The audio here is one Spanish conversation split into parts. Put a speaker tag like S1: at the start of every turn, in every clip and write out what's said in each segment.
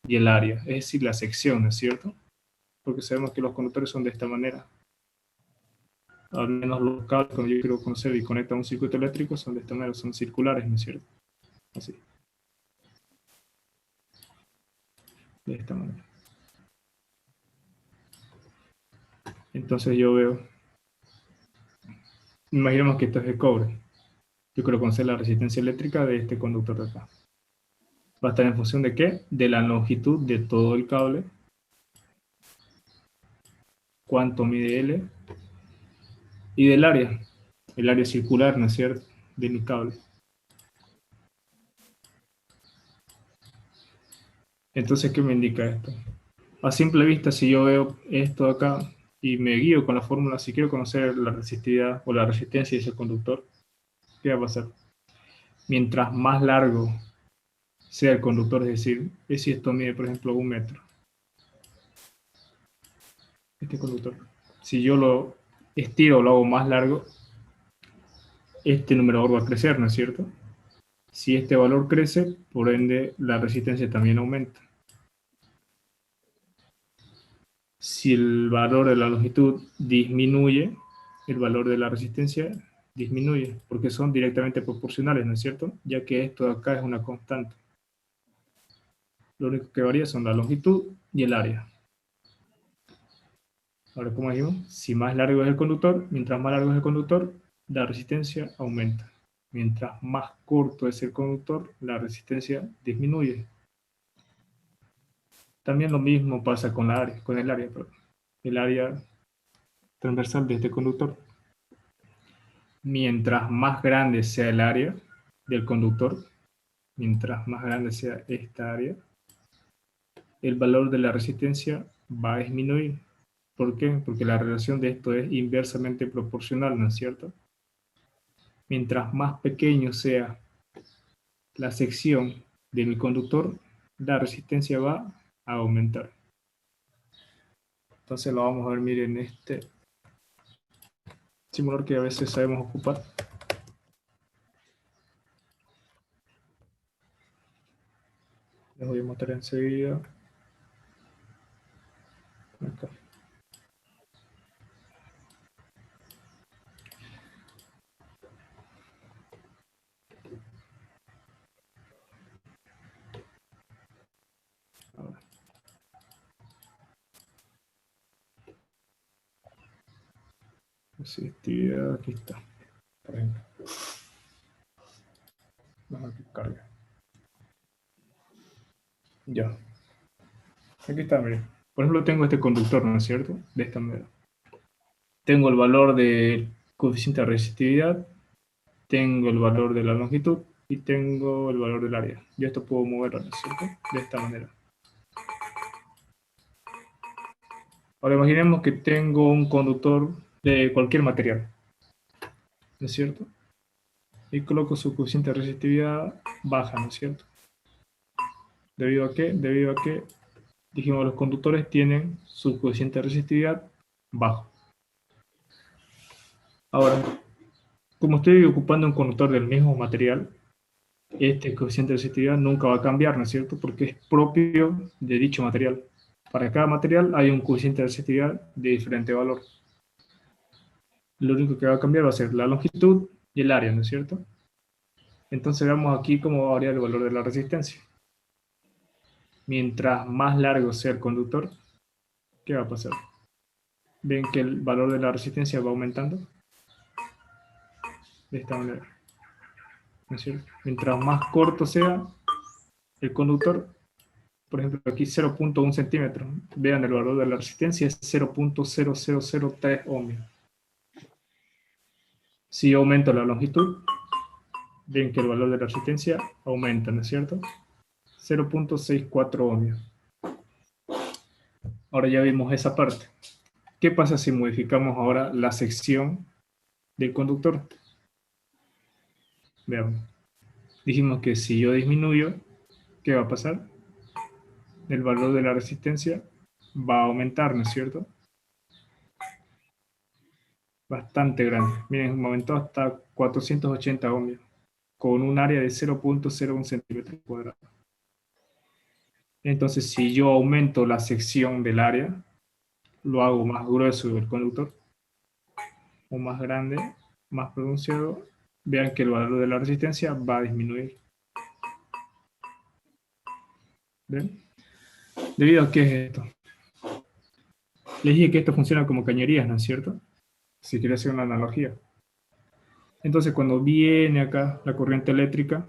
S1: y el área, es decir, la sección, ¿no es cierto? Porque sabemos que los conductores son de esta manera. Al menos los cables, cuando yo quiero conocer y conectar un circuito eléctrico, son de esta manera, son circulares, ¿no es cierto? Así. De esta manera. Entonces yo veo, imaginemos que esto es de cobre. Yo quiero conocer la resistencia eléctrica de este conductor de acá. Va a estar en función de ¿qué? De la longitud de todo el cable, cuánto mide L, y del área, el área circular, ¿no es cierto?, de mi cable. Entonces, ¿qué me indica esto? A simple vista, si yo veo esto acá y me guío con la fórmula, si quiero conocer la resistividad o la resistencia de ese conductor, ¿qué va a pasar? Mientras más largo sea el conductor, es decir, si esto mide, por ejemplo, 1 metro, este conductor, si yo lo estiro o lo hago más largo, este numerador va a crecer, ¿no es cierto? Si este valor crece, por ende, la resistencia también aumenta. Si el valor de la longitud disminuye, el valor de la resistencia disminuye, porque son directamente proporcionales, ¿no es cierto? Ya que esto de acá es una constante. Lo único que varía son la longitud y el área. Ahora, como dijimos, si más largo es el conductor, mientras más largo es el conductor, la resistencia aumenta. Mientras más corto es el conductor, la resistencia disminuye. También lo mismo pasa con el área transversal de este conductor. Mientras más grande sea el área del conductor, mientras más grande sea esta área, el valor de la resistencia va a disminuir. ¿Por qué? Porque la relación de esto es inversamente proporcional, ¿no es cierto? Mientras más pequeño sea la sección de mi conductor, la resistencia va a aumentar. Entonces lo vamos a ver, miren, este simulador que a veces sabemos ocupar. Les voy a mostrar enseguida. Acá. Ahora. Resistividad, aquí está. Por ejemplo. Vamos a que cargue. Ya. Aquí está, miren. Por ejemplo, tengo este conductor, ¿no es cierto? De esta manera. Tengo el valor del coeficiente de resistividad, tengo el valor de la longitud y tengo el valor del área. Yo esto puedo moverlo, ¿no es cierto? De esta manera. Ahora imaginemos que tengo un conductor de cualquier material, ¿no es cierto? Y coloco su coeficiente de resistividad baja, ¿no es cierto? ¿Debido a qué? Debido a que, dijimos, los conductores tienen su coeficiente de resistividad bajo. Ahora, como estoy ocupando un conductor del mismo material, este coeficiente de resistividad nunca va a cambiar, ¿no es cierto? Porque es propio de dicho material. Para cada material hay un coeficiente de resistividad de diferente valor. Lo único que va a cambiar va a ser la longitud y el área, ¿no es cierto? Entonces veamos aquí cómo va a variar el valor de la resistencia. Mientras más largo sea el conductor, ¿qué va a pasar? Ven que el valor de la resistencia va aumentando de esta manera, ¿no es cierto? Mientras más corto sea el conductor, por ejemplo, aquí 0.1 centímetros, vean el valor de la resistencia es 0.0003 ohmios. Si yo aumento la longitud, ven que el valor de la resistencia aumenta, ¿no es cierto? 0.64 ohmios. Ahora ya vimos esa parte. ¿Qué pasa si modificamos ahora la sección del conductor? Veamos. Dijimos que si yo disminuyo, ¿qué va a pasar? El valor de la resistencia va a aumentar, ¿no es cierto? Bastante grande. Miren, aumentó hasta 480 ohmios, con un área de 0.01 centímetros cuadrados. Entonces, si yo aumento la sección del área, lo hago más grueso el conductor, o más grande, más pronunciado, vean que el valor de la resistencia va a disminuir. ¿Ven? ¿Debido a qué es esto? Les dije que esto funciona como cañerías, ¿no es cierto? Si quiero hacer una analogía. Entonces, cuando viene acá la corriente eléctrica,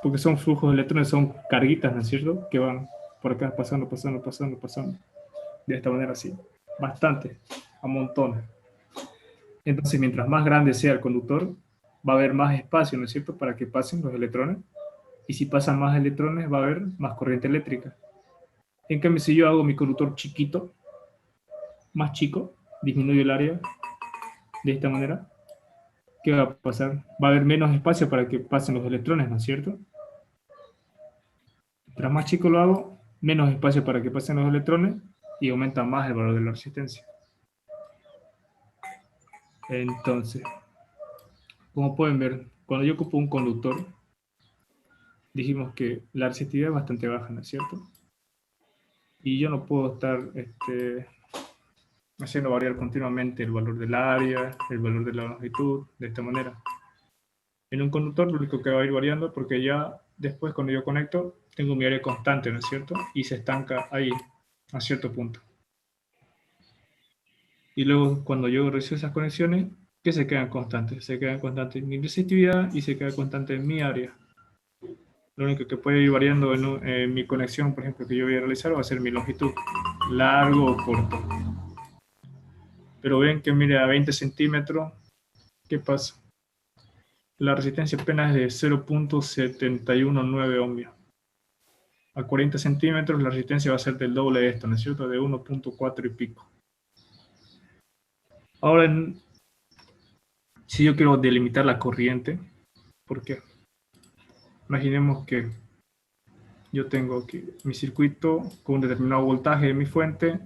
S1: porque son flujos de electrones, son carguitas, ¿no es cierto? Que van por acá pasando, pasando, pasando, pasando. De esta manera así. Bastante, a montones. Entonces, mientras más grande sea el conductor, va a haber más espacio, ¿no es cierto?, para que pasen los electrones. Y si pasan más electrones, va a haber más corriente eléctrica. En cambio, si yo hago mi conductor chiquito, más chico, disminuyo el área de esta manera, ¿qué va a pasar? Va a haber menos espacio para que pasen los electrones, ¿no es cierto? Mientras más chico lo hago, menos espacio para que pasen los electrones y aumenta más el valor de la resistencia. Entonces, como pueden ver, cuando yo ocupo un conductor, dijimos que la resistividad es bastante baja, ¿no es cierto? Y yo no puedo estar haciendo variar continuamente el valor del área, el valor de la longitud, de esta manera. En un conductor lo único que va a ir variando, porque ya después cuando yo conecto, tengo mi área constante, ¿no es cierto? Y se estanca ahí, a cierto punto. Y luego cuando yo recibo esas conexiones, ¿qué se quedan constantes? Se quedan constantes mi resistividad y se queda constante en mi área. Lo único que puede ir variando en mi conexión, por ejemplo, que yo voy a realizar, va a ser mi longitud, largo o corto. Pero ven que, mire, a 20 centímetros, ¿qué pasa? La resistencia apenas es de 0.719 ohmios. A 40 centímetros la resistencia va a ser del doble de esto, ¿no es cierto? De 1.4 y pico. Ahora, si yo quiero delimitar la corriente, ¿por qué? Imaginemos que yo tengo aquí mi circuito con un determinado voltaje de mi fuente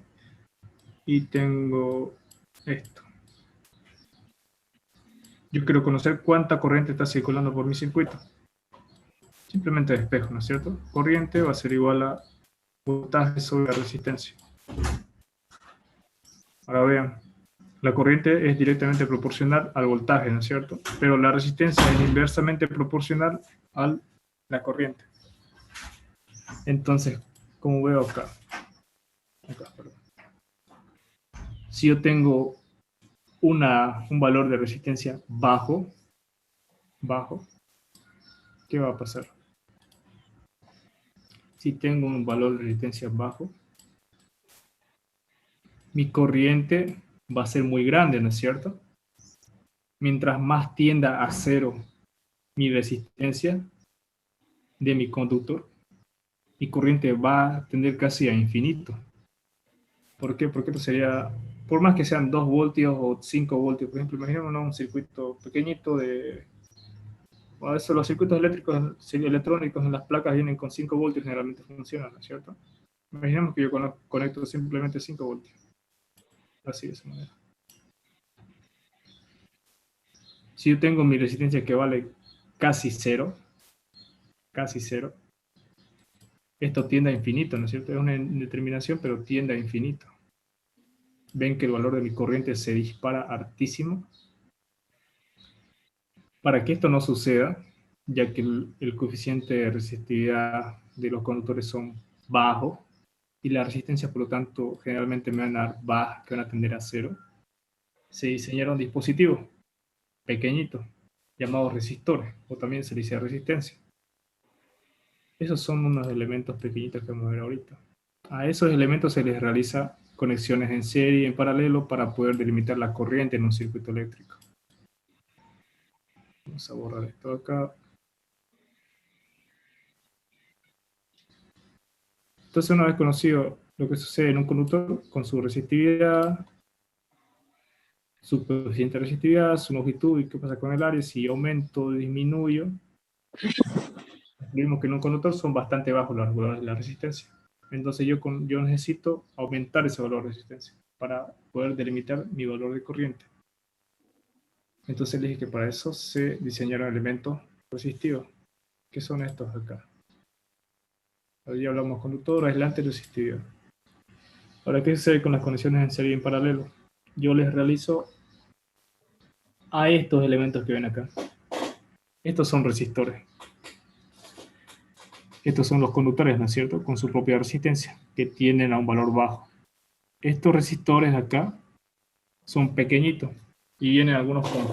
S1: y tengo esto. Yo quiero conocer cuánta corriente está circulando por mi circuito. Simplemente despejo, ¿no es cierto? Corriente va a ser igual a voltaje sobre la resistencia. Ahora vean, la corriente es directamente proporcional al voltaje, ¿no es cierto? Pero la resistencia es inversamente proporcional a la corriente. Entonces, como veo acá, si yo tengo un valor de resistencia bajo, ¿qué va a pasar? Si tengo un valor de resistencia bajo, mi corriente va a ser muy grande, ¿no es cierto? Mientras más tienda a cero mi resistencia de mi conductor, mi corriente va a tender casi a infinito. ¿Por qué? Porque esto sería, por más que sean 2 voltios o 5 voltios, por ejemplo, imaginémonos un circuito pequeñito de... Bueno, eso, los circuitos eléctricos, electrónicos en las placas vienen con 5 voltios, generalmente funcionan, ¿no es cierto? Imaginemos que yo conecto simplemente 5 voltios. Así de esa manera. Si yo tengo mi resistencia que vale casi cero, esto tiende a infinito, ¿no es cierto? Es una determinación, pero tiende a infinito. Ven que el valor de mi corriente se dispara hartísimo. Para que esto no suceda, ya que el coeficiente de resistividad de los conductores son bajos y la resistencia, por lo tanto, generalmente me van a dar bajas, que van a tender a cero, se diseñaron dispositivos pequeñitos llamados resistores, o también se dice resistencia. Esos son unos elementos pequeñitos que vamos a ver ahorita. A esos elementos se les realiza conexiones en serie y en paralelo para poder delimitar la corriente en un circuito eléctrico. Vamos a borrar esto acá. Entonces, una vez conocido lo que sucede en un conductor con su resistividad, su coeficiente de resistividad, su longitud y qué pasa con el área, si aumento o disminuyo, vimos que en un conductor son bastante bajos los valores de la resistencia. Entonces yo necesito aumentar ese valor de resistencia para poder delimitar mi valor de corriente. Entonces les dije que para eso se diseñaron elementos resistivos. ¿Qué son estos acá? Ya hablamos conductor, aislante y resistividad. Ahora, ¿qué sucede con las conexiones en serie y en paralelo? Yo les realizo a estos elementos que ven acá. Estos son resistores. Estos son los conductores, ¿no es cierto? Con su propia resistencia, que tienden a un valor bajo. Estos resistores acá son pequeñitos y vienen algunos con,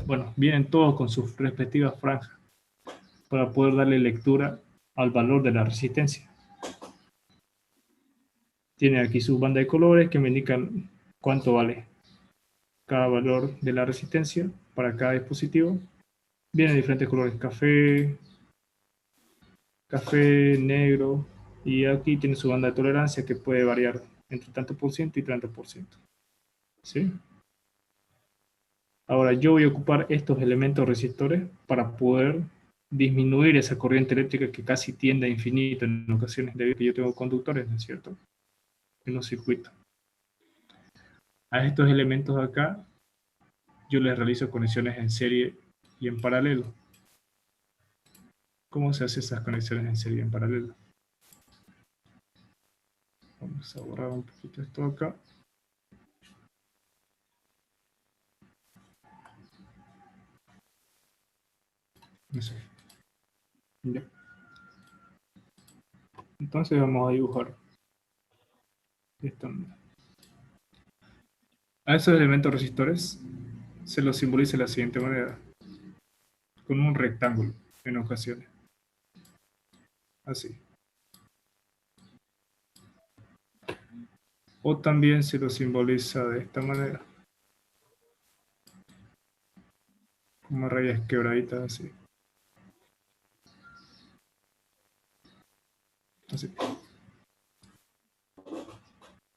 S1: bueno, vienen todos con sus respectivas franjas para poder darle lectura al valor de la resistencia. Tiene aquí sus bandas de colores que me indican cuánto vale cada valor de la resistencia para cada dispositivo. Vienen diferentes colores, café, negro, y aquí tiene su banda de tolerancia que puede variar entre tanto por ciento y tanto por ciento. ¿Sí? Ahora yo voy a ocupar estos elementos resistores para poder disminuir esa corriente eléctrica que casi tiende a infinito en ocasiones, debido a que yo tengo conductores, ¿no es cierto?, en los circuitos. A estos elementos de acá yo les realizo conexiones en serie y en paralelo. ¿Cómo se hacen esas conexiones en serie y en paralelo? Vamos a borrar un poquito esto acá. Eso. Ya. Entonces vamos a dibujar de esta manera. A esos elementos resistores se los simboliza de la siguiente manera, con un rectángulo en ocasiones. Así. O también se lo simboliza de esta manera, como rayas quebraditas así. Así.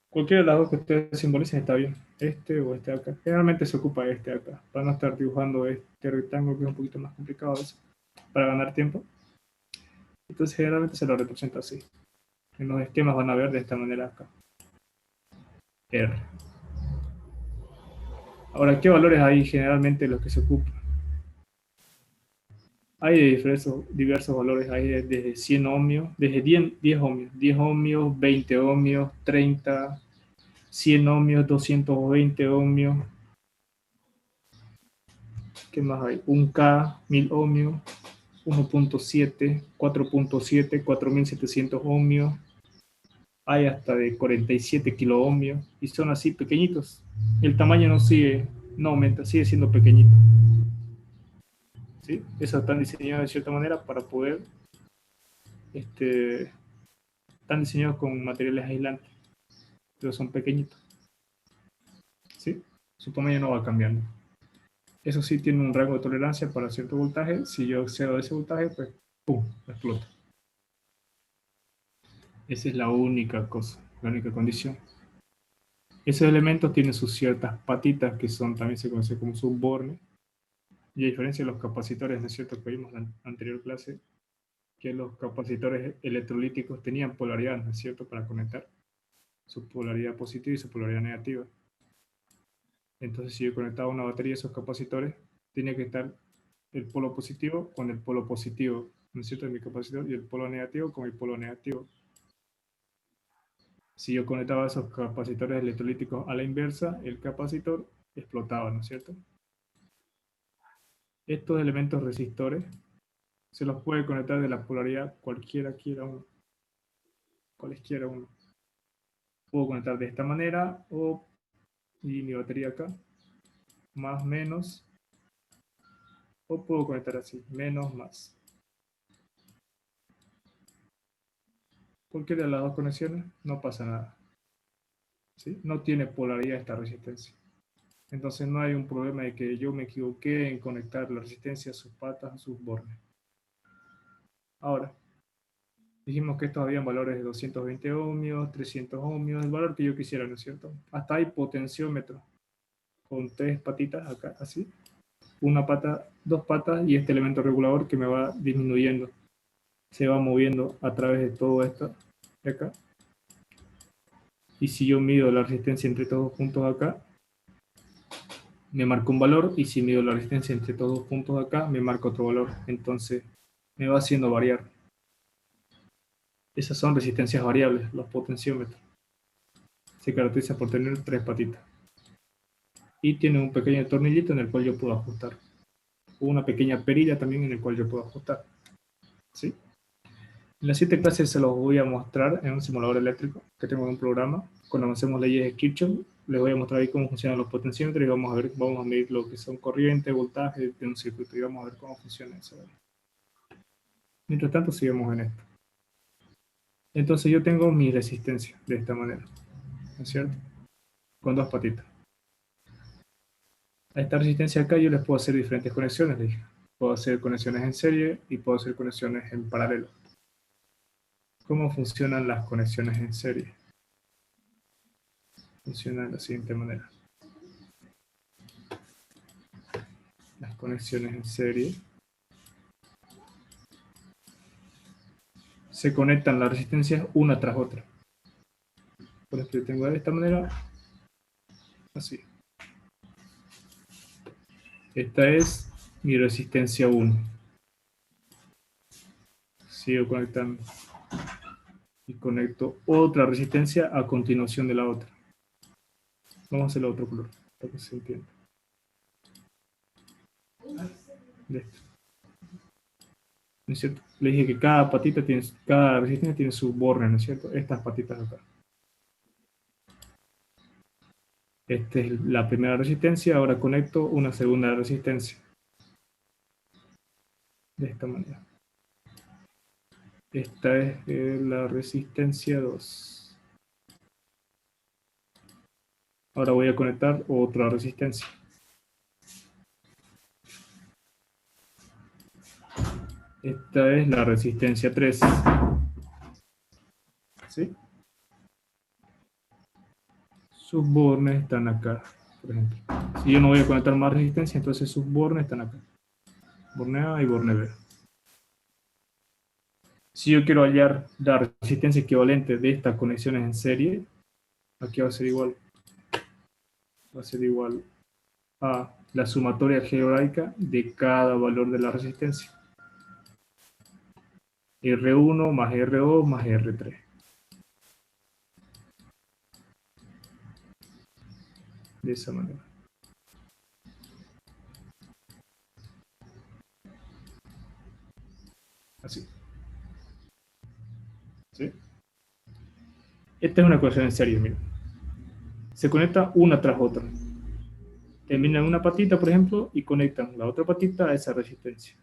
S1: Cualquiera de las dos que ustedes simbolicen está bien. Este o este acá. Generalmente se ocupa este acá, para no estar dibujando este rectángulo que es un poquito más complicado a veces, para ganar tiempo. Entonces generalmente se lo representa así. En los esquemas van a ver de esta manera acá. R. Ahora, ¿qué valores hay generalmente los que se ocupan? Hay diversos valores, hay desde 100 ohmios, desde 10 ohmios, 10 ohmios, 20 ohmios, 30, 100 ohmios, 220 ohmios. ¿Qué más hay? 1K, 1000 ohmios, 1.7, 4.7, 4700 ohmios. Hay hasta de 47 kilo ohmios y son así pequeñitos. El tamaño no aumenta, sigue siendo pequeñito. ¿Sí? Esos están diseñados de cierta manera para poder, están diseñados con materiales aislantes, pero son pequeñitos. ¿Sí? Su tamaño no va cambiando. Eso sí tiene un rango de tolerancia para cierto voltaje. Si yo excedo ese voltaje, pues ¡pum!, explota. Esa es la única cosa, la única condición. Esos elementos tienen sus ciertas patitas que son, también se conoce como subbornes. Y a diferencia de los capacitores, ¿no es cierto?, que vimos en la anterior clase, que los capacitores electrolíticos tenían polaridad, ¿no es cierto?, para conectar su polaridad positiva y su polaridad negativa. Entonces, si yo conectaba una batería de esos capacitores, tenía que estar el polo positivo con el polo positivo, ¿no es cierto?, de mi capacitor, y el polo negativo con el polo negativo. Si yo conectaba esos capacitores electrolíticos a la inversa, el capacitor explotaba, ¿no es cierto? Estos elementos resistores se los puede conectar de la polaridad cualquiera quiera uno. Cualesquiera uno. Puedo conectar de esta manera, y mi batería acá, más, menos, o puedo conectar así, menos, más. Cualquiera de las dos conexiones, no pasa nada. ¿Sí? No tiene polaridad esta resistencia. Entonces no hay un problema de que yo me equivoqué en conectar la resistencia a sus patas, a sus bornes. Ahora, dijimos que estos habían valores de 220 ohmios, 300 ohmios, el valor que yo quisiera, ¿no es cierto? Hasta hay potenciómetro con 3 patitas acá, así. Una pata, 2 patas y este elemento regulador que me va disminuyendo. Se va moviendo a través de todo esto de acá. Y si yo mido la resistencia entre estos dos puntos acá, me marca un valor, y si mido la resistencia entre estos dos puntos acá, me marca otro valor. Entonces me va haciendo variar. Esas son resistencias variables, los potenciómetros. Se caracteriza por tener 3 patitas. Y tiene un pequeño tornillito en el cual yo puedo ajustar. Una pequeña perilla también en el cual yo puedo ajustar. ¿Sí? En las 7 clases se los voy a mostrar en un simulador eléctrico que tengo en un programa. Cuando avancemos leyes de Kirchhoff, les voy a mostrar ahí cómo funcionan los potenciómetros y vamos a medir lo que son corrientes, voltajes de un circuito y vamos a ver cómo funciona eso. Mientras tanto, sigamos en esto. Entonces yo tengo mi resistencia de esta manera, ¿no es cierto? Con 2 patitas. A esta resistencia acá yo les puedo hacer diferentes conexiones, les dije. Puedo hacer conexiones en serie y puedo hacer conexiones en paralelo. ¿Cómo funcionan las conexiones en serie? Funcionan de la siguiente manera. Las conexiones en serie se conectan las resistencias una tras otra. Por ejemplo, yo tengo de esta manera, así. Esta es mi resistencia 1. Sigo conectando. Y conecto otra resistencia a continuación de la otra. Vamos a hacer el otro color, para que se entienda. Listo. ¿No es cierto? Le dije que cada resistencia tiene su borne, ¿no es cierto? Estas patitas acá. Esta es la primera resistencia, ahora conecto una segunda resistencia. De esta manera. Esta es la resistencia 2. Ahora voy a conectar otra resistencia. Esta es la resistencia 3. ¿Sí? Sus bornes están acá, por ejemplo. Si yo no voy a conectar más resistencia, entonces sus bornes están acá. Borne A y borne B. Si yo quiero hallar la resistencia equivalente de estas conexiones en serie, aquí va a ser igual. Va a ser igual a la sumatoria algebraica de cada valor de la resistencia. R1 más R2 más R3. De esa manera. Así. ¿Sí? Esta es una conexión en serie, miren. Se conecta una tras otra. Terminan una patita, por ejemplo, y conectan la otra patita a esa resistencia.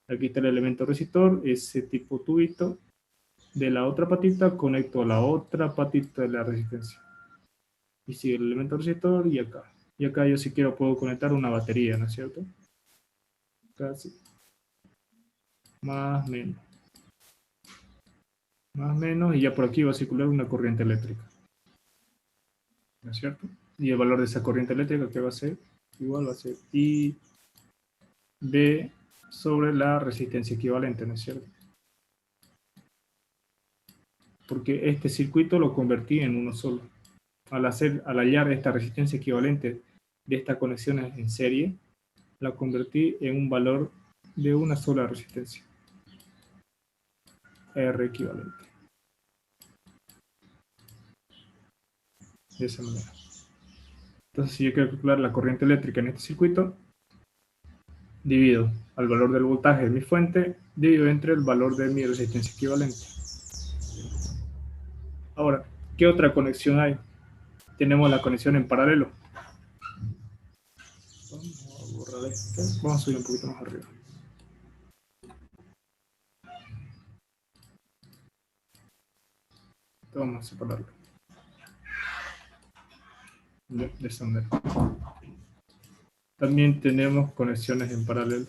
S1: Aquí está el elemento resistor, ese tipo tubito. De la otra patita conecto a la otra patita de la resistencia. Y sigue el elemento resistor y acá. Y acá yo si quiero puedo conectar una batería, ¿no es cierto? Casi. Más menos. Más menos, y ya por aquí va a circular una corriente eléctrica. ¿No es cierto? Y el valor de esa corriente eléctrica, ¿qué va a ser? Igual va a ser I B sobre la resistencia equivalente, ¿no es cierto? Porque este circuito lo convertí en uno solo. Al hallar esta resistencia equivalente de estas conexiones en serie, la convertí en un valor de una sola resistencia. R equivalente. De esa manera. Entonces, si yo quiero calcular la corriente eléctrica en este circuito, divido al valor del voltaje de mi fuente, divido entre el valor de mi resistencia equivalente. Ahora, ¿qué otra conexión hay? Tenemos la conexión en paralelo. Vamos a borrar esto. Vamos a subir un poquito más arriba. Vamos a separarlo. De esa manera. También tenemos conexiones en paralelo.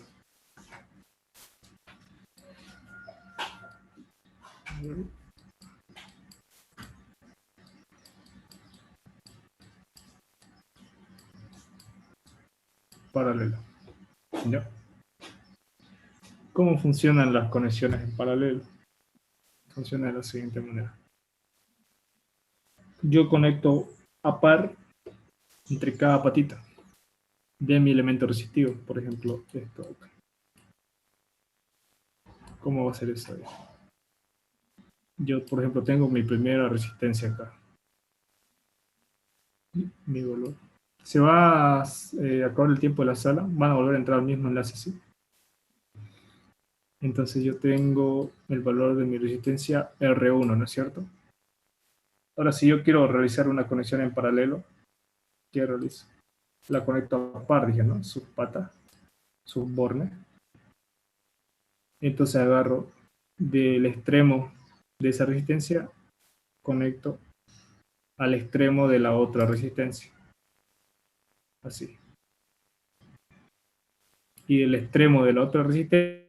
S1: Paralelo. ¿Ya? ¿Cómo funcionan las conexiones en paralelo? Funciona de la siguiente manera. Yo conecto a par entre cada patita de mi elemento resistivo, por ejemplo, esto acá. ¿Cómo va a ser eso ahí? Yo, por ejemplo, tengo mi primera resistencia acá. Mi valor. Se va a acabar el tiempo de la sala. Van a volver a entrar al mismo enlace, ¿sí? Entonces yo tengo el valor de mi resistencia R1, ¿no es cierto? Ahora, si yo quiero realizar una conexión en paralelo, ¿qué realizo? La conecto a par, dije, ¿no? Subpata, subborne. Entonces agarro del extremo de esa resistencia, conecto al extremo de la otra resistencia. Así. Y del extremo de la otra resistencia